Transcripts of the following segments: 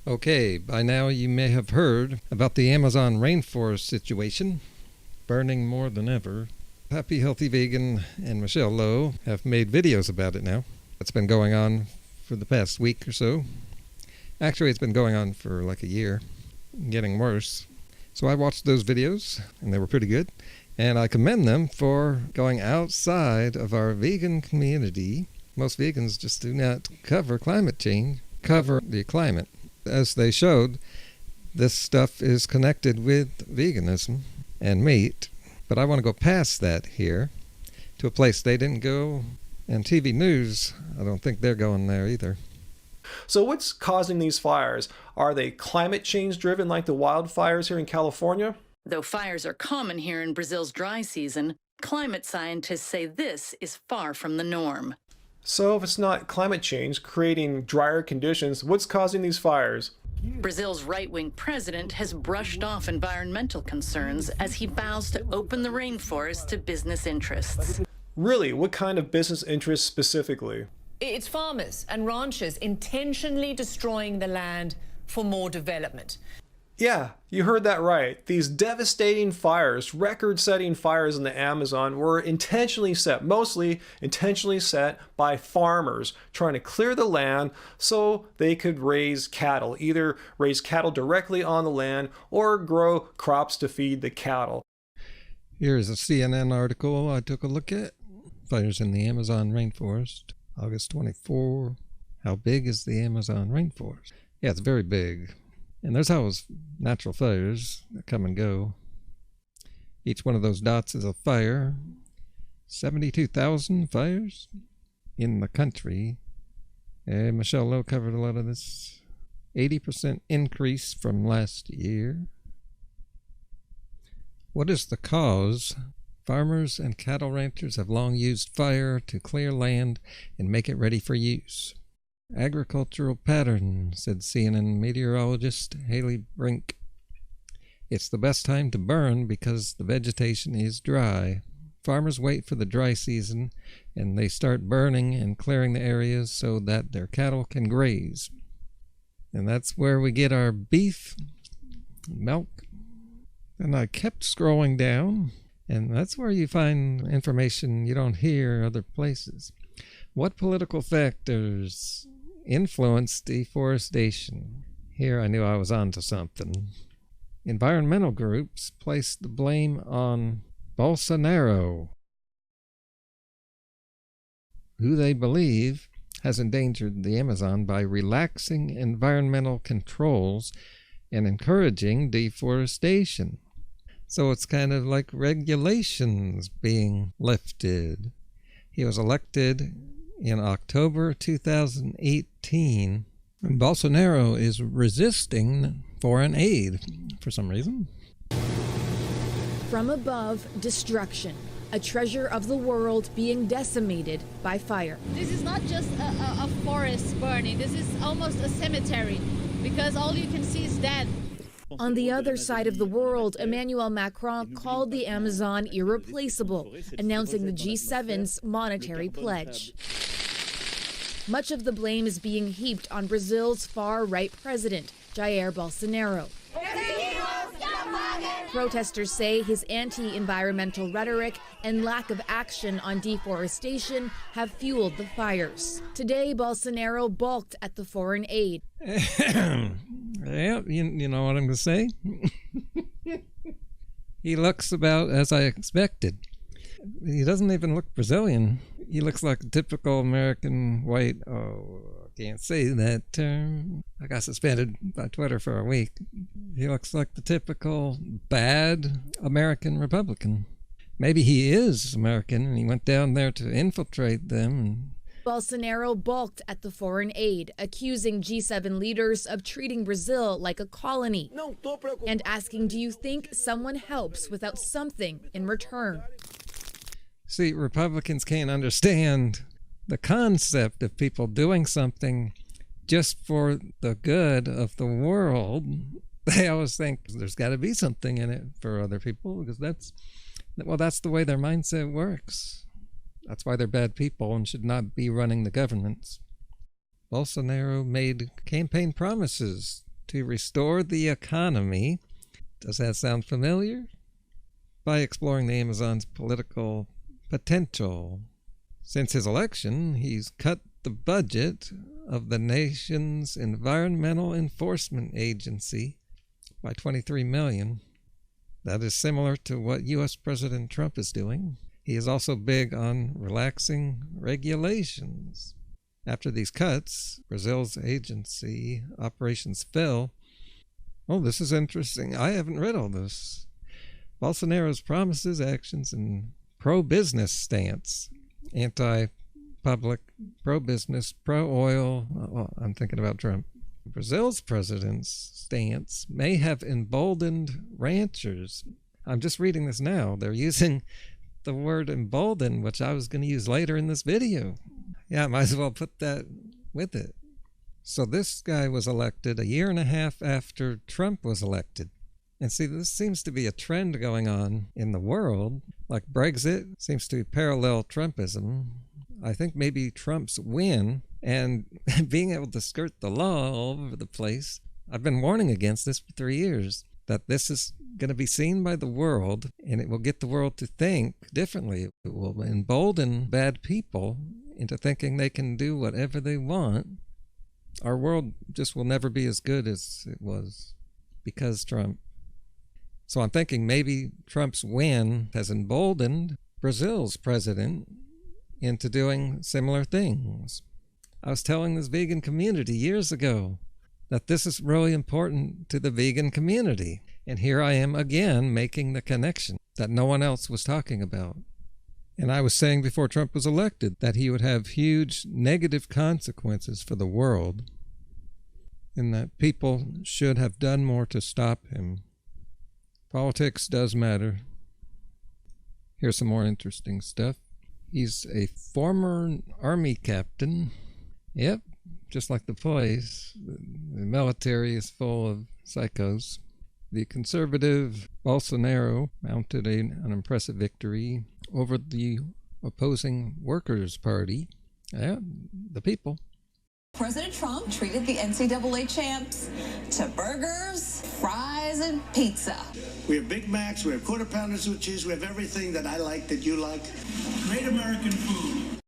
Okay, by now you may have heard about the Amazon rainforest situation, burning more than ever. Happy Healthy Vegan and Michelle Lowe have made videos about it now. It's been going on for the past week or so. Actually, it's been going on for like a year, getting worse. So I watched those videos, and they were pretty good. And I commend them for going outside of our vegan community. Most vegans just do not cover climate change, cover the climate. As they showed, this stuff is connected with veganism and meat. But I want to go past that here to a place they didn't go. And TV news, I don't think they're going there either. So what's causing these fires? Are they climate change driven like the wildfires here in California? Though fires are common here in Brazil's dry season, climate scientists say this is far from the norm. So if it's not climate change creating drier conditions, what's causing these fires? Brazil's right-wing president has brushed off environmental concerns as he vows to open the rainforest to business interests. Really, what kind of business interests specifically? It's farmers and ranchers intentionally destroying the land for more development. Yeah, you heard that right. These devastating fires, record-setting fires in the Amazon were mostly intentionally set by farmers trying to clear the land so they could raise cattle, either raise cattle directly on the land or grow crops to feed the cattle. Here's a CNN article I took a look at. Fires in the Amazon rainforest, August 24. How big is the Amazon rainforest? Yeah, it's very big. And there's always natural fires that come and go. Each one of those dots is a fire. 72,000 fires in the country. And Michelle Lowe covered a lot of this. 80% increase from last year. What is the cause? Farmers and cattle ranchers have long used fire to clear land and make it ready for use. Agricultural pattern, said CNN meteorologist Haley Brink. It's the best time to burn because the vegetation is dry. Farmers wait for the dry season and they start burning and clearing the areas so that their cattle can graze. And that's where we get our beef, milk. And I kept scrolling down, and that's where you find information you don't hear other places. What political factors influence deforestation? Here I knew I was onto something. Environmental groups place the blame on Bolsonaro, who they believe has endangered the Amazon by relaxing environmental controls and encouraging deforestation. So it's kind of like regulations being lifted. He was elected in October 2018, and Bolsonaro is resisting foreign aid for some reason. From above, destruction. A treasure of the world being decimated by fire. This is not just a forest burning. This is almost a cemetery because all you can see is dead. On the other side of the world, Emmanuel Macron called the Amazon irreplaceable, announcing the G7's monetary pledge. Much of the blame is being heaped on Brazil's far-right president, Jair Bolsonaro. Protesters say his anti-environmental rhetoric and lack of action on deforestation have fueled the fires. Today, Bolsonaro balked at the foreign aid. Yeah, you know what I'm going to say? He looks about as I expected. He doesn't even look Brazilian. He looks like a typical American white, I can't say that term. I got suspended by Twitter for a week. He looks like the typical bad American Republican. Maybe he is American and he went down there to infiltrate them. Bolsonaro balked at the foreign aid, accusing G7 leaders of treating Brazil like a colony and asking, do you think someone helps without something in return? See, Republicans can't understand the concept of people doing something just for the good of the world. They always think there's got to be something in it for other people because that's the way their mindset works. That's why they're bad people and should not be running the governments. Bolsonaro made campaign promises to restore the economy. Does that sound familiar? By exploring the Amazon's political potential. Since his election, he's cut the budget of the nation's Environmental Enforcement Agency by $23 million. That is similar to what U.S. President Trump is doing. He is also big on relaxing regulations. After these cuts, Brazil's agency operations fell. Oh, this is interesting. I haven't read all this. Bolsonaro's promises, actions, and pro-business stance. Anti-public, pro-business, pro-oil. Well, I'm thinking about Trump. Brazil's president's stance may have emboldened ranchers. I'm just reading this now. They're using the word emboldened, which I was going to use later in this video. Yeah, I might as well put that with it. So this guy was elected a year and a half after Trump was elected. And see, this seems to be a trend going on in the world. Like Brexit seems to parallel Trumpism. I think maybe Trump's win and being able to skirt the law all over the place. I've been warning against this for 3 years, that this is going to be seen by the world, and it will get the world to think differently. It will embolden bad people into thinking they can do whatever they want. Our world just will never be as good as it was because Trump. So I'm thinking maybe Trump's win has emboldened Brazil's president into doing similar things. I was telling this vegan community years ago that this is really important to the vegan community. And here I am again making the connection that no one else was talking about. And I was saying before Trump was elected that he would have huge negative consequences for the world and that people should have done more to stop him. Politics does matter. Here's some more interesting stuff. He's a former army captain. Yep, just like the place. The military is full of psychos. The conservative Bolsonaro mounted an impressive victory over the opposing Workers' Party. Yeah, the people. President Trump treated the NCAA champs to burgers, fries, and pizza. We have Big Macs, we have Quarter Pounders with cheese, we have everything that I like, that you like. Great American food.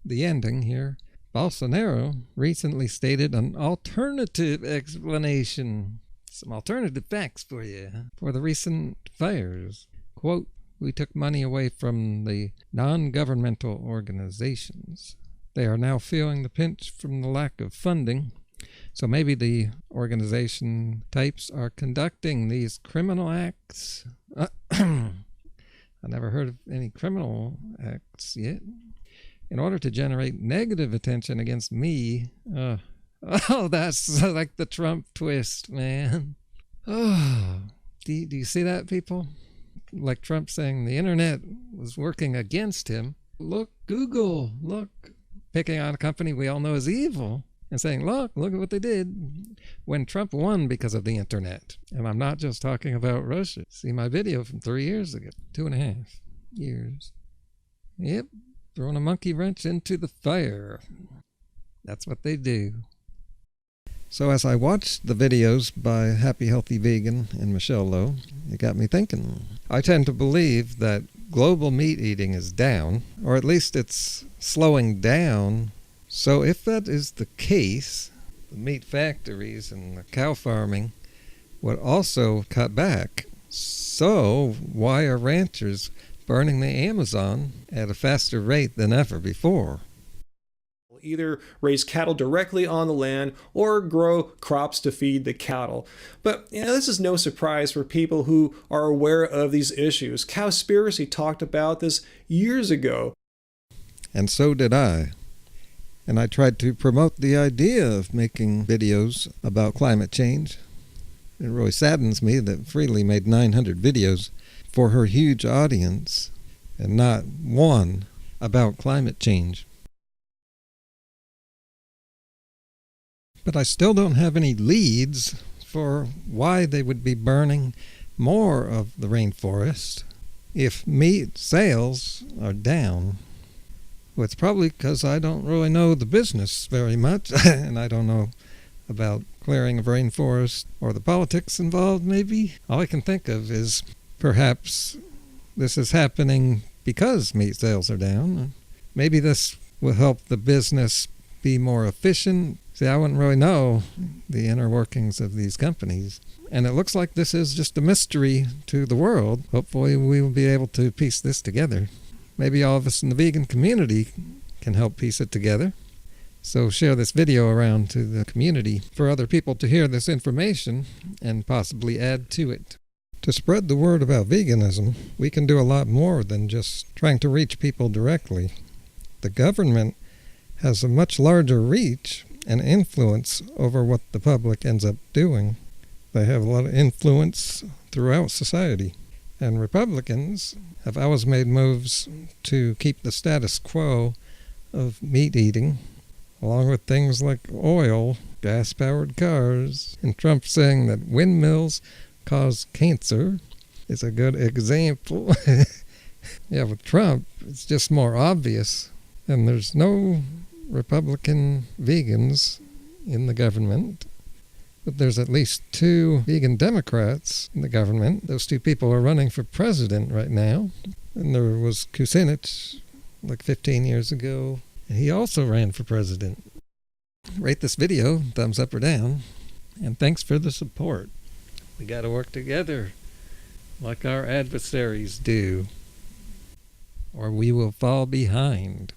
The ending here. Bolsonaro recently stated an alternative explanation. Some alternative facts for you for the recent fires. Quote, "We took money away from the non-governmental organizations. They are now feeling the pinch from the lack of funding. So maybe the organization types are conducting these criminal acts." I never heard of any criminal acts yet. "In order to generate negative attention against me." Oh, that's like the Trump twist, man. Oh, do you see that, people? Like Trump saying the internet was working against him. Look, Google, look. Picking on a company we all know is evil and saying, look at what they did when Trump won because of the internet. And I'm not just talking about Russia. See my video from 3 years ago, 2.5 years. Yep, throwing a monkey wrench into the fire. That's what they do. So as I watched the videos by Happy Healthy Vegan and Michelle Lowe, it got me thinking. I tend to believe that global meat eating is down, or at least it's slowing down. So if that is the case, the meat factories and the cow farming would also cut back. So why are ranchers burning the Amazon at a faster rate than ever before? Either raise cattle directly on the land or grow crops to feed the cattle. But this is no surprise for people who are aware of these issues. Cowspiracy talked about this years ago. And so did I. And I tried to promote the idea of making videos about climate change. It really saddens me that Freely made 900 videos for her huge audience and not one about climate change. But I still don't have any leads for why they would be burning more of the rainforest if meat sales are down. Well, it's probably because I don't really know the business very much, and I don't know about clearing of rainforest or the politics involved, maybe. All I can think of is perhaps this is happening because meat sales are down. Maybe this will help the business be more efficient. See, I wouldn't really know the inner workings of these companies. And it looks like this is just a mystery to the world. Hopefully we will be able to piece this together. Maybe all of us in the vegan community can help piece it together. So share this video around to the community for other people to hear this information and possibly add to it. To spread the word about veganism, we can do a lot more than just trying to reach people directly. The government has a much larger reach and influence over what the public ends up doing. They have a lot of influence throughout society. And Republicans have always made moves to keep the status quo of meat eating, along with things like oil, gas-powered cars, and Trump saying that windmills cause cancer is a good example. Yeah, with Trump, it's just more obvious. And there's no Republican vegans in the government. But there's at least 2 vegan Democrats in the government. Those 2 people are running for president right now. And there was Kucinich like 15 years ago. And he also ran for president. Rate this video, thumbs up or down. And thanks for the support. We got to work together like our adversaries do, or we will fall behind.